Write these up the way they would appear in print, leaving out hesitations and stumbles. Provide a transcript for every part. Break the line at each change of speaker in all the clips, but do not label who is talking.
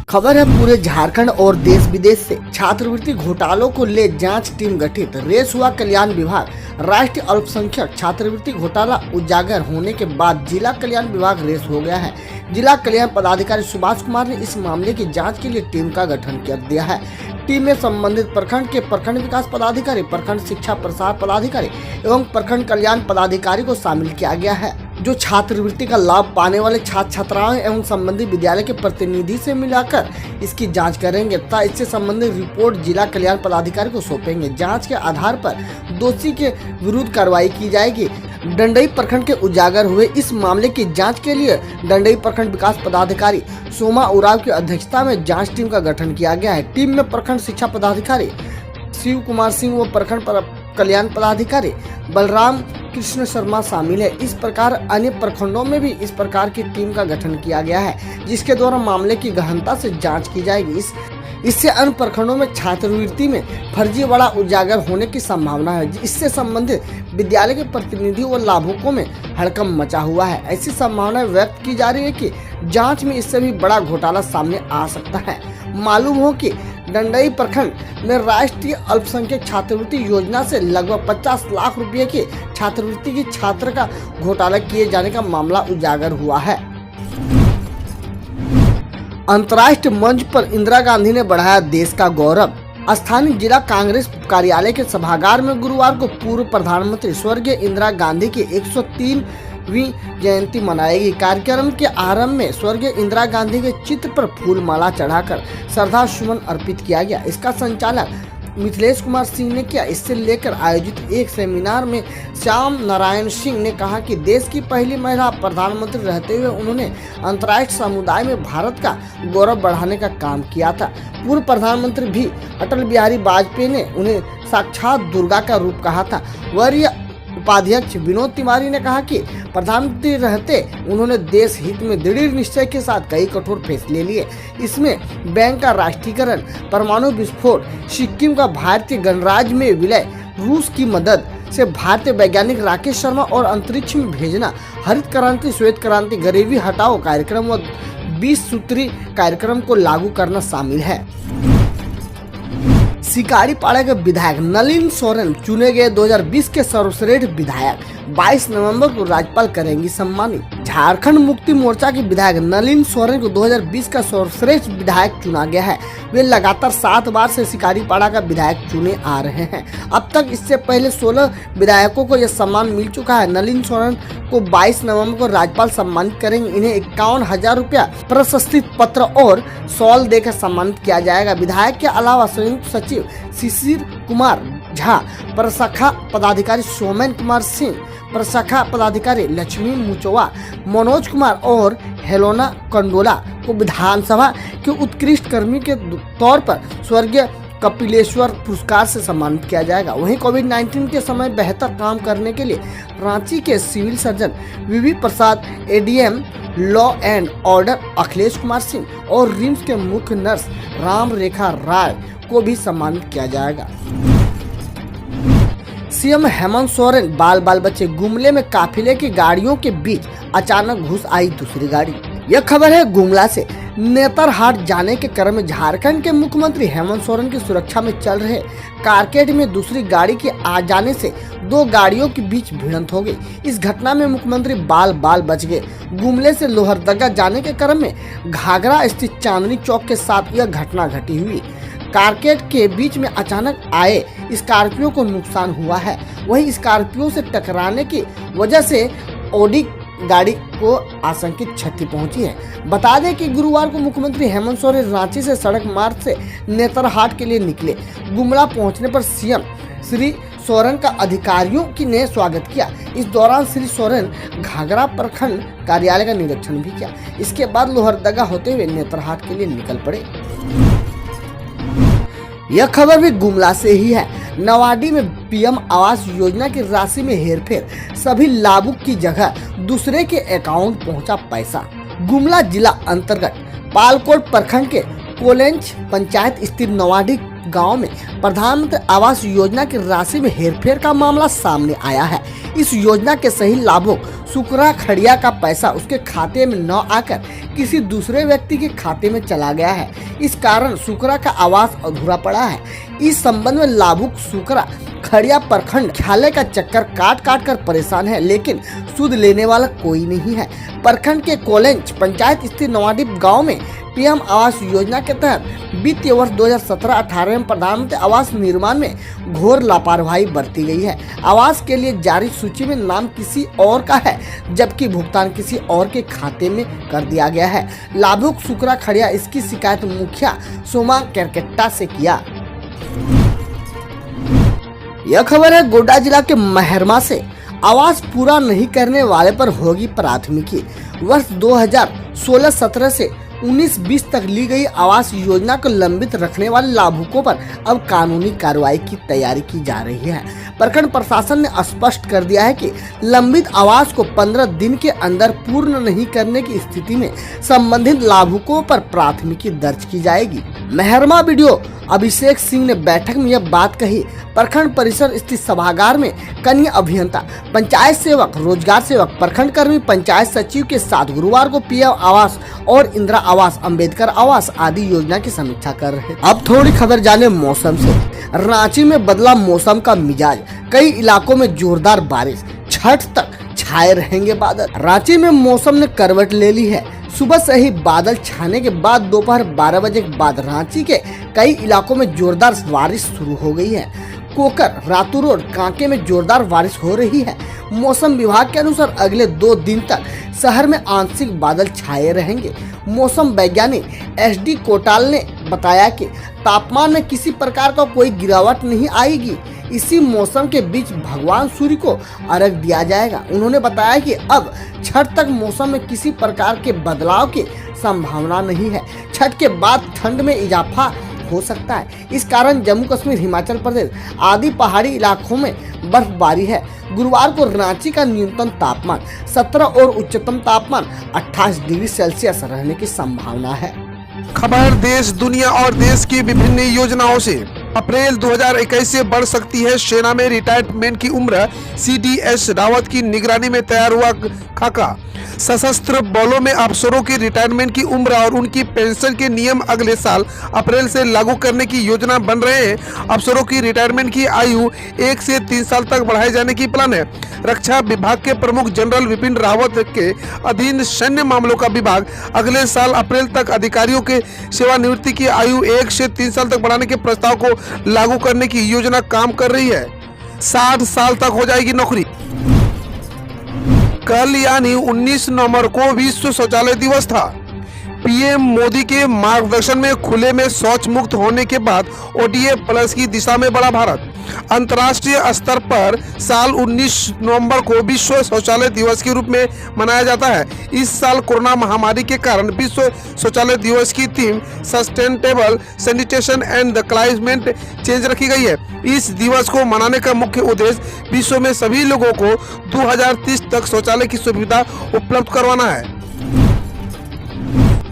खबर है पूरे झारखंड और देश विदेश से छात्रवृत्ति घोटालों को ले जांच टीम गठित। रेस हुआ कल्याण विभाग। राष्ट्रीय अल्पसंख्यक छात्रवृत्ति घोटाला उजागर होने के बाद जिला कल्याण विभाग रेस हो गया है। जिला कल्याण पदाधिकारी सुभाष कुमार ने इस मामले की जांच के लिए टीम का गठन कर दिया है। टीम में संबंधित प्रखंड के प्रखंड विकास पदाधिकारी, प्रखंड शिक्षा प्रसार पदाधिकारी एवं प्रखंड कल्याण पदाधिकारी को शामिल किया गया है, जो छात्रवृत्ति का लाभ पाने वाले छात्र छात्राओं एवं संबंधित विद्यालय के प्रतिनिधि से मिलाकर इसकी जांच करेंगे तथा इससे संबंधित रिपोर्ट जिला कल्याण पदाधिकारी को सौंपेंगे। जांच के आधार पर दोषी के विरुद्ध कार्रवाई की जाएगी। डंडई प्रखंड के उजागर हुए इस मामले की जांच के लिए डंडई प्रखंड विकास पदाधिकारी सोमा उराव की अध्यक्षता में जांच टीम का गठन किया गया है। टीम में प्रखंड शिक्षा पदाधिकारी शिव कुमार सिंह व प्रखंड कल्याण पदाधिकारी बलराम कृष्ण शर्मा शामिल है। इस प्रकार अन्य प्रखंडों में भी इस प्रकार की टीम का गठन किया गया है, जिसके द्वारा मामले की गहनता से जांच की जाएगी। इससे अन्य प्रखंडों में छात्रवृत्ति में फर्जीवाड़ा उजागर होने की संभावना है। इससे संबंधित विद्यालय के प्रतिनिधियों व लाभुकों में हड़कंप मचा हुआ है। ऐसी संभावना व्यक्त की जा रही है कि जांच में इससे भी बड़ा घोटाला सामने आ सकता है। मालूम हो कि डंडई प्रखंड में राष्ट्रीय अल्पसंख्यक छात्रवृत्ति योजना से लगभग 50 लाख रुपए की छात्रवृत्ति की छात्र का घोटाला किए जाने का मामला उजागर हुआ है। अंतर्राष्ट्रीय मंच पर इंदिरा गांधी ने बढ़ाया देश का गौरव। स्थानीय जिला कांग्रेस कार्यालय के सभागार में गुरुवार को पूर्व प्रधानमंत्री स्वर्गीय इंदिरा गांधी की 103वीं जयंती मनाएगी। कार्यक्रम के आरंभ में स्वर्गीय इंदिरा गांधी के चित्र पर फूल माला चढ़ाकर श्रद्धा सुमन अर्पित किया गया। इसका संचालन मिथिलेश कुमार सिंह ने किया। इससे लेकर आयोजित एक सेमिनार में श्याम नारायण सिंह ने कहा कि देश की पहली महिला प्रधानमंत्री रहते हुए उन्होंने अंतर्राष्ट्रीय समुदाय में भारत का गौरव बढ़ाने का काम किया था। पूर्व प्रधानमंत्री भी अटल बिहारी वाजपेयी ने उन्हें साक्षात दुर्गा का रूप कहा था। वरीय उपाध्यक्ष विनोद तिवारी ने कहा कि प्रधानमंत्री रहते उन्होंने देश हित में दृढ़ निश्चय के साथ कई कठोर फैसले लिए। इसमें बैंक का राष्ट्रीयकरण, परमाणु विस्फोट, सिक्किम का भारतीय गणराज्य में विलय, रूस की मदद से भारतीय वैज्ञानिक राकेश शर्मा और अंतरिक्ष में भेजना, हरित क्रांति, श्वेत क्रांति, गरीबी हटाओ कार्यक्रम व 20 सूत्री कार्यक्रम को लागू करना शामिल है। सिकारीपाड़ा के विधायक नलिन सोरेन चुने गए 2020 के सर्वश्रेष्ठ विधायक। 22 नवंबर को राज्यपाल करेंगी सम्मानित। झारखंड मुक्ति मोर्चा के विधायक नलिन सोरेन को 2020 का सर्वश्रेष्ठ विधायक चुना गया है। वे लगातार 7 बार से सिकारीपाड़ा का विधायक चुने आ रहे हैं। अब तक इससे पहले 16 विधायकों को यह सम्मान मिल चुका है। नलिन सोरेन को 22 नवंबर को राज्यपाल सम्मानित करेंगे। इन्हें 51,000 रुपया प्रशस्ति पत्र और शॉल देकर सम्मानित किया जाएगा। विधायक के अलावा संयुक्त सचिव शिशिर कुमार झा, प्रशाखा पदाधिकारी सोमेन कुमार सिंह, प्रशाखा पदाधिकारी लक्ष्मी मुचवा, मनोज कुमार और हेलोना कंडोला को विधानसभा के उत्कृष्ट कर्मी के तौर पर स्वर्गीय कपिलेश्वर पुरस्कार से सम्मानित किया जाएगा। वहीं कोविड-19 के समय बेहतर काम करने के लिए रांची के civil surgeon VV Prasad, ADM law and order Akhilesh Kumar Singh और रिम्स के मुख्य नर्स राम रेखा राय को भी सम्मानित किया जाएगा। सीएम हेमंत सोरेन बाल बच्चे गुमले में काफिले की गाड़ियों के बीच अचानक घुस आई दूसरी गाड़ी। यह खबर है गुमला से। नेतरहाट जाने के क्रम में झारखंड के मुख्यमंत्री हेमंत सोरेन की सुरक्षा में चल रहे कारकेड में दूसरी गाड़ी के आ जाने से 2 गाड़ियों के बीच भिड़ंत हो गई। इस घटना में मुख्यमंत्री बाल बच गए। गुमले से लोहरदगा जाने के क्रम में घाघरा स्थित चांदनी चौक के साथ यह घटना घटी हुई। कारकेड के बीच में अचानक आए स्कॉर्पियो को नुकसान हुआ है। वहीं स्कॉर्पियो से टकराने की वजह से ऑडी गाड़ी को आशंकित क्षति पहुंची है। बता दें कि गुरुवार को मुख्यमंत्री हेमंत सोरेन रांची से सड़क मार्ग से नेतरहाट के लिए निकले। गुमला पहुंचने पर सीएम श्री सोरेन का अधिकारियों ने स्वागत किया। इस दौरान श्री सोरेन घाघरा प्रखंड कार्यालय का निरीक्षण भी किया। इसके बाद लोहरदगा होते हुए नेतरहाट के लिए निकल पड़े। यह खबर भी गुमला से ही है। नवाडी में पीएम आवास योजना की राशि में हेरफेर, सभी लाभुक की जगह दूसरे के अकाउंट पहुंचा पैसा। गुमला जिला अंतर्गत पालकोट प्रखंड के कोलेंच पंचायत स्थित नवाडी गांव में प्रधानमंत्री आवास योजना की राशि में हेरफेर का मामला सामने आया है। इस योजना के सही लाभुक सुकरा खड़िया का पैसा उसके खाते में न आकर किसी दूसरे व्यक्ति के खाते में चला गया है। इस कारण सुकरा का आवास अधूरा पड़ा है। इस संबंध में लाभुक सुकरा खड़िया प्रखंड मुख्यालय का चक्कर काट काट कर परेशान है, लेकिन सूद लेने वाला कोई नहीं है। प्रखंड के कोलेंच पंचायत स्थित नवाडी गांव में पीएम आवास योजना के तहत वित्तीय वर्ष 2017-18 में प्रधानमंत्री आवास निर्माण में घोर लापरवाही बरती गई है। आवास के लिए जारी सूची में नाम किसी और का है, जबकि भुगतान किसी और के खाते में कर दिया गया है। लाभुक सुकरा खड़िया इसकी शिकायत मुखिया सोमा केरकेट्टा से किया। यह खबर है गोड्डा जिला के मेहरमा से। आवास पूरा नहीं करने वाले पर होगी प्राथमिकी। वर्ष 2016-17 से 19-20 तक ली गई आवास योजना को लंबित रखने वाले लाभुकों पर अब कानूनी कार्रवाई की तैयारी की जा रही है। प्रखंड प्रशासन ने स्पष्ट कर दिया है कि लंबित आवास को 15 दिन के अंदर पूर्ण नहीं करने की स्थिति में संबंधित लाभुकों पर प्राथमिकी दर्ज की जाएगी। मेहरमा वीडियो अभिषेक सिंह ने बैठक में यह बात कही। प्रखंड परिसर स्थित सभागार में कनीय अभियंता, पंचायत सेवक, रोजगार सेवक, प्रखंड कर्मी, पंचायत सचिव के साथ गुरुवार को पीएम आवास और इंदिरा आवास, अंबेडकर आवास आदि योजना की समीक्षा कर रहे थे। अब थोड़ी खबर जाने मौसम से। रांची में बदला मौसम का मिजाज, कई इलाकों में जोरदार बारिश, छठ तक छाए रहेंगे बादल। रांची में मौसम ने करवट ले ली है। सुबह से ही बादल छाने के बाद दोपहर 12 बजे के बाद रांची के कई इलाकों में जोरदार बारिश शुरू हो गई है। कोकर, रातू रोड, कांके में जोरदार बारिश हो रही है। मौसम विभाग के अनुसार अगले 2 दिन तक शहर में आंशिक बादल छाए रहेंगे। मौसम वैज्ञानिक SD कोटाल ने बताया कि तापमान में किसी प्रकार का कोई गिरावट नहीं आएगी। इसी मौसम के बीच भगवान सूर्य को अर्घ दिया जाएगा। उन्होंने बताया कि अब छठ तक मौसम में किसी प्रकार के बदलाव की संभावना नहीं है। छठ के बाद ठंड में इजाफा हो सकता है। इस कारण जम्मू कश्मीर, हिमाचल प्रदेश आदि पहाड़ी इलाकों में बर्फबारी है। गुरुवार को रांची का न्यूनतम तापमान 17 और उच्चतम तापमान 28 डिग्री सेल्सियस रहने की संभावना है।
खबर देश, दुनिया और देश की विभिन्न योजनाओं से। अप्रैल 2021 से बढ़ सकती है सेना में रिटायरमेंट की उम्र। CDS रावत की निगरानी में तैयार हुआ खाका। सशस्त्र बलों में अफसरों की रिटायरमेंट की उम्र और उनकी पेंशन के नियम अगले साल अप्रैल से लागू करने की योजना बन रहे हैं। अफसरों की रिटायरमेंट की आयु 1 से 3 साल तक बढ़ाए जाने की प्लान है। रक्षा विभाग के प्रमुख जनरल विपिन रावत के अधीन सैन्य मामलों का विभाग अगले साल अप्रैल तक अधिकारियों के सेवानिवृत्ति की आयु 1 से 3 साल तक बढ़ाने के प्रस्ताव को लागू करने की योजना काम कर रही है। 60 साल तक हो जाएगी नौकरी। कल यानी 19 नवंबर को विश्व शौचालय दिवस था। पीएम मोदी के मार्गदर्शन में खुले में शौच मुक्त होने के बाद ODA प्लस की दिशा में बढ़ा भारत। अंतर्राष्ट्रीय स्तर पर साल 19 नवंबर को विश्व शौचालय दिवस के रूप में मनाया जाता है। इस साल कोरोना महामारी के कारण विश्व शौचालय दिवस की theme sustainable sanitation and the climate change रखी गई है। इस दिवस को मनाने का मुख्य उद्देश्य विश्व में सभी लोगों को 2030 तक शौचालय की सुविधा उपलब्ध करवाना है।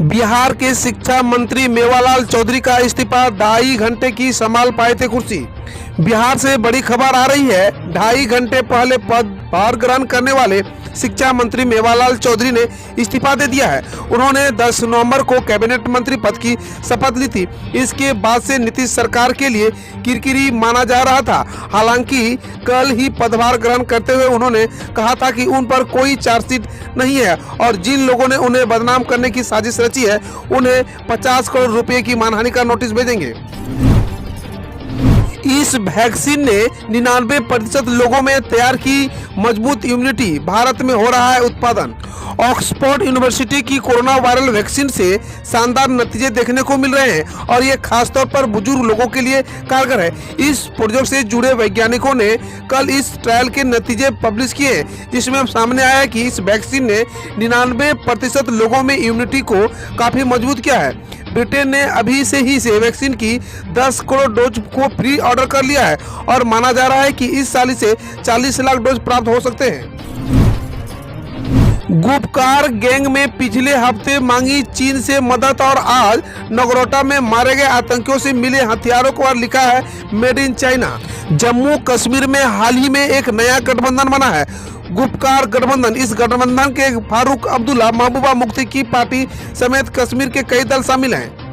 बिहार के शिक्षा मंत्री मेवालाल चौधरी का इस्तीफा, 2.5 घंटे की संभाल पाए थे कुर्सी। बिहार से बड़ी खबर आ रही है। 2.5 घंटे पहले पदभार ग्रहण करने वाले शिक्षा मंत्री मेवालाल चौधरी ने इस्तीफा दे दिया है। उन्होंने 10 नवंबर को कैबिनेट मंत्री पद की शपथ ली थी। इसके बाद से नीतीश सरकार के लिए किरकिरी माना जा रहा था। हालांकि कल ही पदभार ग्रहण करते हुए उन्होंने कहा था कि उन पर कोई चार्जशीट नहीं है और जिन लोगों ने उन्हें बदनाम करने की साजिश रची है उन्हें 50 करोड़ रुपए की मानहानि का नोटिस भेजेंगे। इस वैक्सीन ने 99% लोगों में तैयार की मजबूत इम्यूनिटी। भारत में हो रहा है उत्पादन। ऑक्सफोर्ड यूनिवर्सिटी की कोरोना वायरल वैक्सीन से शानदार नतीजे देखने को मिल रहे हैं और ये खासतौर पर बुजुर्ग लोगों के लिए कारगर है। इस प्रोजेक्ट से जुड़े वैज्ञानिकों ने कल इस ट्रायल के नतीजे पब्लिश किए, जिसमें सामने आया कि इस वैक्सीन ने 99% लोगों में इम्यूनिटी को काफी मजबूत किया है। ब्रिटेन ने अभी से ही से वैक्सीन की 10 करोड़ डोज को प्री ऑर्डर कर लिया है और माना जा रहा है कि इस साल से 40 लाख डोज प्राप्त हो सकते हैं। गुपकार गैंग में पिछले हफ्ते मांगी चीन से मदद और आज नगरोटा में मारे गए आतंकियों से मिले हथियारों को और लिखा है made in China. Jammu Kashmir में हाल ही में एक नया गठबंधन बना है, गुपकार गठबंधन। इस गठबंधन के फारूक अब्दुल्ला, महबूबा मुफ्ती की पार्टी समेत कश्मीर के कई दल शामिल हैं।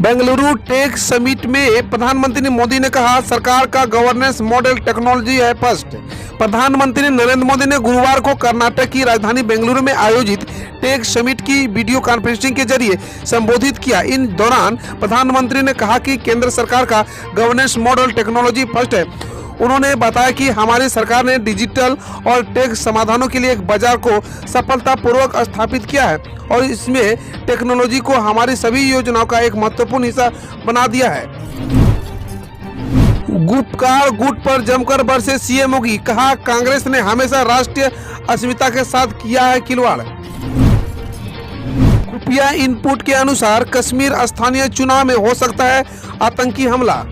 बेंगलुरु टेक समिट में प्रधानमंत्री मोदी ने कहा, सरकार का गवर्नेंस मॉडल टेक्नोलॉजी है फर्स्ट। प्रधानमंत्री नरेंद्र मोदी ने गुरुवार को कर्नाटक की राजधानी बेंगलुरु में आयोजित टेक समिट की वीडियो कॉन्फ्रेंसिंग के जरिए संबोधित किया। इन दौरान प्रधानमंत्री ने कहा कि केंद्र सरकार का गवर्नेंस मॉडल टेक्नोलॉजी फर्स्ट है। उन्होंने बताया कि हमारी सरकार ने डिजिटल और टेक समाधानों के लिए एक बाजार को सफलतापूर्वक स्थापित किया है और इसमें टेक्नोलॉजी को हमारी सभी योजनाओं का एक महत्वपूर्ण हिस्सा बना दिया है। गुपकार गुट पर जमकर बरसे सीएम योगी, कहा कांग्रेस ने हमेशा राष्ट्रीय अस्मिता के साथ किया है खिलवाड़। खुफिया इनपुट के अनुसार कश्मीर स्थानीय चुनाव में हो सकता है आतंकी हमला।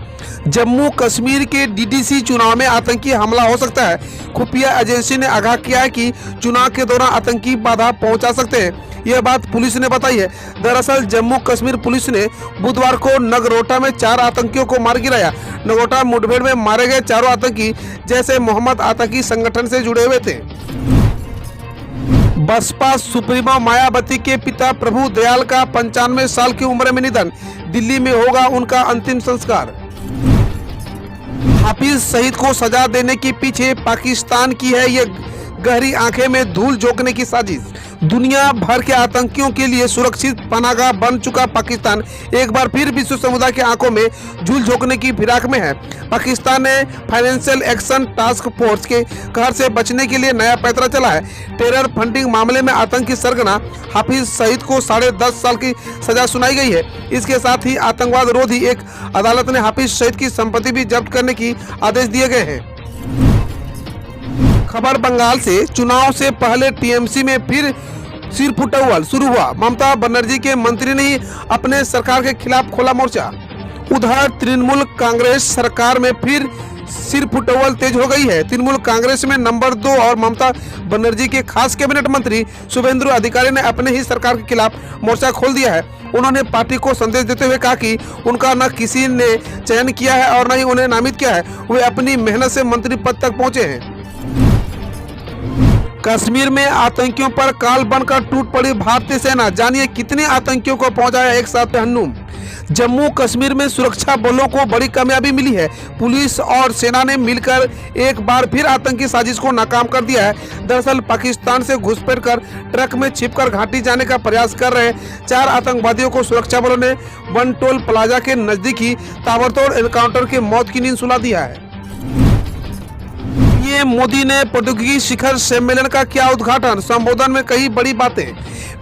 जम्मू कश्मीर के डीडीसी चुनाव में आतंकी हमला हो सकता है। खुफिया एजेंसी ने आगाह किया है कि चुनाव के दौरान आतंकी बाधा पहुंचा सकते हैं। यह बात पुलिस ने बताई है। दरअसल जम्मू कश्मीर पुलिस ने बुधवार को नगरोटा में 4 आतंकियों को मार गिराया। नगरोटा मुठभेड़ में मारे गए चारों आतंकी जैसे मोहम्मद आतंकी संगठन से जुड़े हुए थे। बसपा सुप्रीमो मायावती के पिता प्रभु दयाल का 95 साल की उम्र में निधन। दिल्ली में होगा उनका अंतिम संस्कार। हाफिज सईद को सजा देने के पीछे पाकिस्तान की है ये गहरी आंखें में धूल झोंकने की साजिश। दुनिया भर के आतंकियों के लिए सुरक्षित पनाहगाह बन चुका पाकिस्तान एक बार फिर विश्व समुदाय की आंखों में धूल झोंकने की फिराक में है। पाकिस्तान ने फाइनेंशियल एक्शन टास्क फोर्स के कहर से बचने के लिए नया पैंतरा चला है। टेरर फंडिंग मामले में आतंकी सरगना हाफिज सईद को 10.5 साल की सजा सुनाई गई है। इसके साथ ही आतंकवाद रोधी एक अदालत ने हाफिज सईद की संपत्ति भी जब्त करने की आदेश दिए गए हैं। खबर बंगाल से, चुनाव से पहले टीएमसी में फिर सिर फुटौल शुरू हुआ। ममता बनर्जी के मंत्री ने ही अपने सरकार के खिलाफ खोला मोर्चा। उधर तृणमूल कांग्रेस सरकार में फिर सिर फुटौल तेज हो गई है। तृणमूल कांग्रेस में नंबर 2 और ममता बनर्जी के खास कैबिनेट मंत्री शुभेंदु अधिकारी ने अपने ही सरकार के खिलाफ मोर्चा खोल दिया है। उन्होंने पार्टी को संदेश देते हुए कहा कि उनका न किसी ने चयन किया है और न ही उन्हें नामित किया है, वे अपनी मेहनत से मंत्री पद तक पहुंचे हैं। कश्मीर में आतंकियों पर काल बनकर टूट पड़ी भारतीय सेना, जानिए कितने आतंकियों को पहुंचाया एक साथ जहन्नुम। जम्मू कश्मीर में सुरक्षा बलों को बड़ी कामयाबी मिली है। पुलिस और सेना ने मिलकर एक बार फिर आतंकी साजिश को नाकाम कर दिया है। दरअसल पाकिस्तान से घुसपैठ कर ट्रक में छिपकर घाटी जाने का प्रयास कर रहे 4 आतंकवादियों को सुरक्षा बलों ने वन टोल प्लाजा के नजदीक ही ताबड़तोड़ एनकाउंटर के मौत की नींद सुला दिया है। मोदी ने प्रौद्योगिकी शिखर सम्मेलन का किया उद्घाटन, संबोधन में कही बड़ी बातें।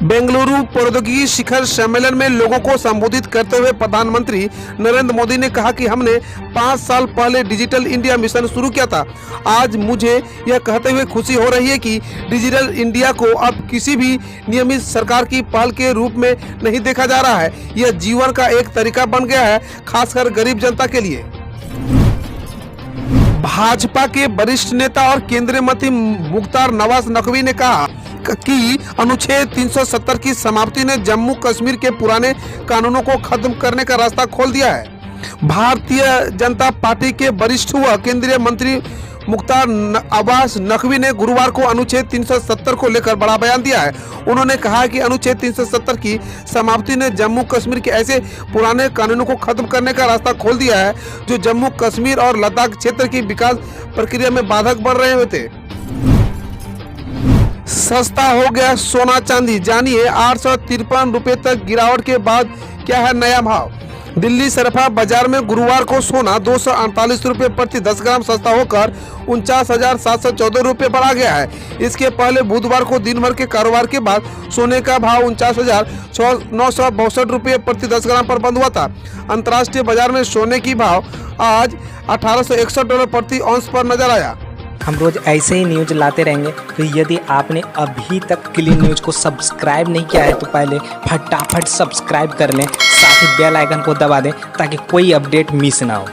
बेंगलुरु प्रौद्योगिकी शिखर सम्मेलन में लोगों को संबोधित करते हुए प्रधानमंत्री नरेंद्र मोदी ने कहा कि हमने 5 साल पहले डिजिटल इंडिया मिशन शुरू किया था। आज मुझे यह कहते हुए खुशी हो रही है कि डिजिटल इंडिया को अब किसी भी नियमित सरकार की पहल के रूप में नहीं देखा जा रहा है। यह जीवन का एक तरीका बन गया है, खासकर गरीब जनता के लिए। भाजपा के वरिष्ठ नेता और केंद्रीय मंत्री मुख्तार नवाज नकवी ने कहा कि अनुच्छेद 370 की समाप्ति ने जम्मू कश्मीर के पुराने कानूनों को खत्म करने का रास्ता खोल दिया है। भारतीय जनता पार्टी के वरिष्ठ व केंद्रीय मंत्री मुख्तार अब्बास नकवी ने गुरुवार को अनुच्छेद 370 को लेकर बड़ा बयान दिया है। उन्होंने कहा कि अनुच्छेद 370 की समाप्ति ने जम्मू कश्मीर के ऐसे पुराने कानूनों को खत्म करने का रास्ता खोल दिया है जो जम्मू कश्मीर और लद्दाख क्षेत्र की विकास प्रक्रिया में बाधक बन रहे थे। सस्ता हो गया सोना चांदी, जानिए 853 रुपए तक गिरावट के बाद क्या है नया भाव। दिल्ली सराफा बाजार में गुरुवार को सोना 248 रुपए प्रति 10 ग्राम सस्ता होकर 49,714 रुपए पर आ गया है। इसके पहले बुधवार को दिन भर के कारोबार के बाद सोने का भाव 49,962 रुपए प्रति 10 ग्राम पर बंद हुआ था। अंतर्राष्ट्रीय बाजार में सोने की भाव आज $1861 प्रति औंस पर नजर आया।
हम रोज ऐसे ही न्यूज लाते रहेंगे, तो यदि आपने अभी तक क्लीन न्यूज को सब्सक्राइब नहीं किया है तो पहले फटाफट सब्सक्राइब कर लें, साथ ही बेल आइकन को दबा दें ताकि कोई अपडेट मिस ना हो।